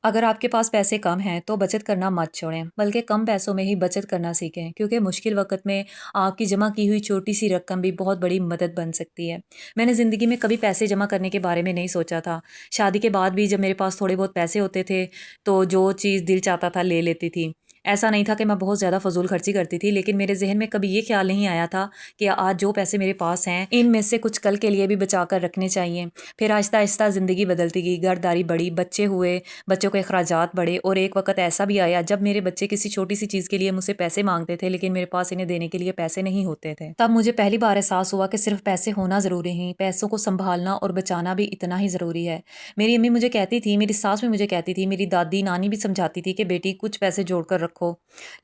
अगर आपके पास पैसे कम हैं तो बचत करना मत छोड़ें, बल्कि कम पैसों में ही बचत करना सीखें, क्योंकि मुश्किल वक़्त में आपकी जमा की हुई छोटी-सी रकम भी बहुत बड़ी मदद बन सकती है। मैंने ज़िंदगी में कभी पैसे जमा करने के बारे में नहीं सोचा था। शादी के बाद भी जब मेरे पास थोड़े बहुत पैसे होते थे, तो जो चीज़ दिल चाहता था ले लेती थी। ऐसा नहीं था कि मैं बहुत ज़्यादा फ़िज़ूल खर्ची करती थी, लेकिन मेरे ज़हन में कभी ये ख़्याल नहीं आया था कि आज जो पैसे मेरे पास हैं, इनमें से कुछ कल के लिए भी बचा कर रखने चाहिए। फिर आहिस्ता-आहिस्ता ज़िंदगी बदलती गई, घरदारी बढ़ी, बच्चे हुए, बच्चों के अखराजात बढ़े और एक वक़्त ऐसा भी आया जब मेरे बच्चे किसी छोटी-सी चीज़ के लिए मुझसे पैसे माँगते थे, लेकिन मेरे पास इन्हें देने के लिए पैसे नहीं होते थे। तब मुझे पहली बार एहसास हुआ कि सिर्फ़ पैसे होना ज़रूरी नहीं, पैसों को सँभालना और बचाना भी इतना ही ज़रूरी है। मेरी अम्मी मुझे कहती थी, मेरी सास भी मुझे कहती थी, मेरी दादी, नानी भी समझाती थी कि बेटी कुछ पैसे जोड़ कर रखो।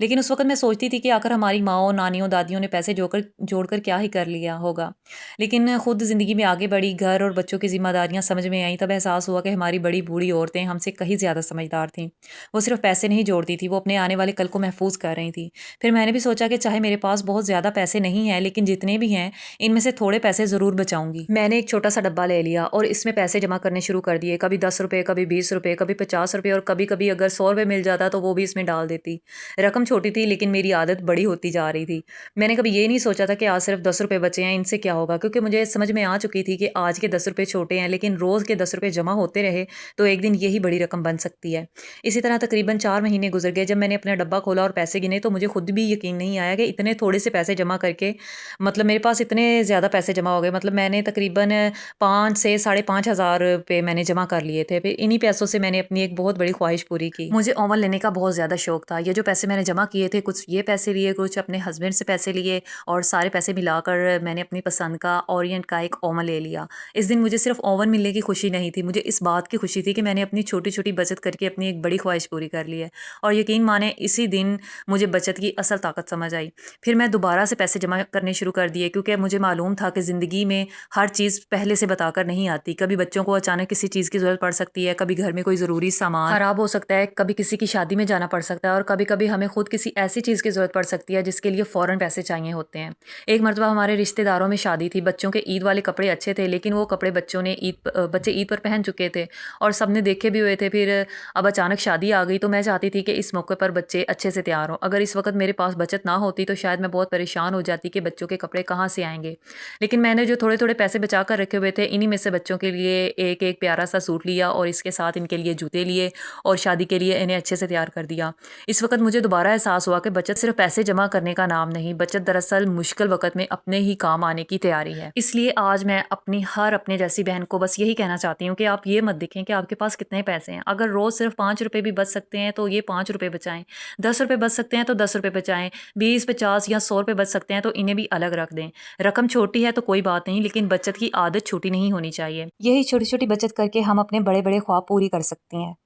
लेकिन उस वक़्त मैं सोचती थी कि आखिर हमारी माँओं, नानियों, दादियों ने पैसे जोड़कर क्या ही कर लिया होगा। लेकिन खुद ज़िंदगी में आगे बढ़ी, घर और बच्चों की ज़िम्मेदारियाँ समझ में आईं, तब एहसास हुआ कि हमारी बड़ी-बूढ़ी औरतें हमसे कहीं ज़्यादा समझदार थीं। वो सिर्फ़ पैसे नहीं जोड़ती थीं, वो अपने आने वाले कल को महफ़ूज़ कर रही थीं। फिर मैंने भी सोचा कि चाहे मेरे पास बहुत ज़्यादा पैसे नहीं हैं, लेकिन जितने भी हैं, इनमें से थोड़े पैसे ज़रूर बचाऊँगी। मैंने एक छोटा-सा डब्बा ले लिया और इसमें पैसे जमा करने शुरू कर दिए। कभी ₹10, कभी ₹20, कभी ₹50 और कभी-कभी अगर ₹100 मिल जाता, तो वो भी इसमें डाल देती। रकम छोटी थी, लेकिन मेरी आदत बड़ी होती जा रही थी। मैंने कभी ये नहीं सोचा था कि आज सिर्फ़ ₹10 बचे हैं, इनसे क्या होगा? क्योंकि मुझे समझ में आ चुकी थी कि आज के ₹10 छोटे हैं, लेकिन रोज़ के ₹10 जमा होते रहे, तो एक दिन यही बड़ी रकम बन सकती है। इसी तरह तकरीबन 4 महीने गुज़र गए। जब मैंने अपना डब्बा खोला और पैसे गिने, तो मुझे खुद भी यकीन नहीं आया कि इतने थोड़े से पैसे जमा करके मतलब मेरे पास इतने ज़्यादा पैसे जमा हो गए। मतलब मैंने तकरीबन 5 से साढ़े 5 हज़ार रुपए मैंने जमा कर लिए थे। फिर इन्हीं पैसों से मैंने अपनी एक बहुत बड़ी ख्वाहिश पूरी की। मुझे ओवन लेने का बहुत ज़्यादा शौक था। ये जो पैसे मैंने जमा किए थे, कुछ ये पैसे लिए, कुछ अपने हस्बैंड से पैसे लिए और सारे पैसे मिलाकर मैंने अपनी पसंद का ओरिएंट का एक ओवन ले लिया। इस दिन मुझे सिर्फ़ ओवन मिलने की खुशी नहीं थी, मुझे इस बात की खुशी थी कि मैंने अपनी छोटी-छोटी बचत करके अपनी एक बड़ी ख्वाहिश पूरी कर ली है। और यकीन माने इसी दिन मुझे बचत की असल ताकत समझ आई। फिर मैं दोबारा से पैसे जमा करने शुरू कर दिए, क्योंकि मुझे मालूम था कि ज़िंदगी में हर चीज़ पहले से बताकर नहीं आती। कभी बच्चों को अचानक किसी चीज़ की ज़रूरत पड़ सकती है, कभी घर में कोई ज़रूरी सामान ख़राब हो सकता है, कभी किसी की शादी में जाना पड़ सकता है और कभी-कभी हमें खुद किसी ऐसी चीज़ की ज़रूरत पड़ सकती है जिसके लिए फ़ौरन पैसे चाहिए होते हैं। एक मर्तबा हमारे रिश्तेदारों में शादी थी, बच्चों के ईद वाले कपड़े अच्छे थे, लेकिन वो कपड़े बच्चे ईद पर पहन चुके थे और सबने देखे भी हुए थे। फिर अब अचानक शादी आ गई, तो मैं चाहती थी कि इस मौके पर बच्चे अच्छे से तैयार हों। अगर इस वक़्त मेरे पास बचत ना होती, तो शायद मैं बहुत परेशान हो जाती कि बच्चों के कपड़े कहाँ से आएँगे। लेकिन मैंने जो थोड़े-थोड़े पैसे बचा कर रखे हुए थे, इन्हीं में से बच्चों के लिए एक-एक प्यारा-सा सूट लिया और इसके साथ इनके लिए जूते लिए और शादी के लिए इन्हें अच्छे से तैयार कर दिया। इस वक़्त मुझे दोबारा एहसास हुआ कि बचत सिर्फ़ पैसे जमा करने का नाम नहीं, बचत दरअसल मुश्किल वक़्त में अपने ही काम आने की तैयारी है। इसलिए आज मैं अपने जैसी बहन को बस यही कहना चाहती हूँ कि आप ये मत देखें कि आपके पास कितने पैसे हैं। अगर रोज़ सिर्फ़ ₹5 भी बच सकते हैं, तो ये ₹5 बचाएँ। ₹10 बच सकते हैं, तो ₹10 बचाएँ। 20, 50 या ₹100 बच सकते हैं, तो इन्हें भी अलग रख दें। रकम छोटी है तो कोई बात नहीं, लेकिन बचत की आदत छोटी नहीं होनी चाहिए। यही छोटी-छोटी बचत करके हम अपने बड़े-बड़े ख्वाब पूरी कर सकती हैं।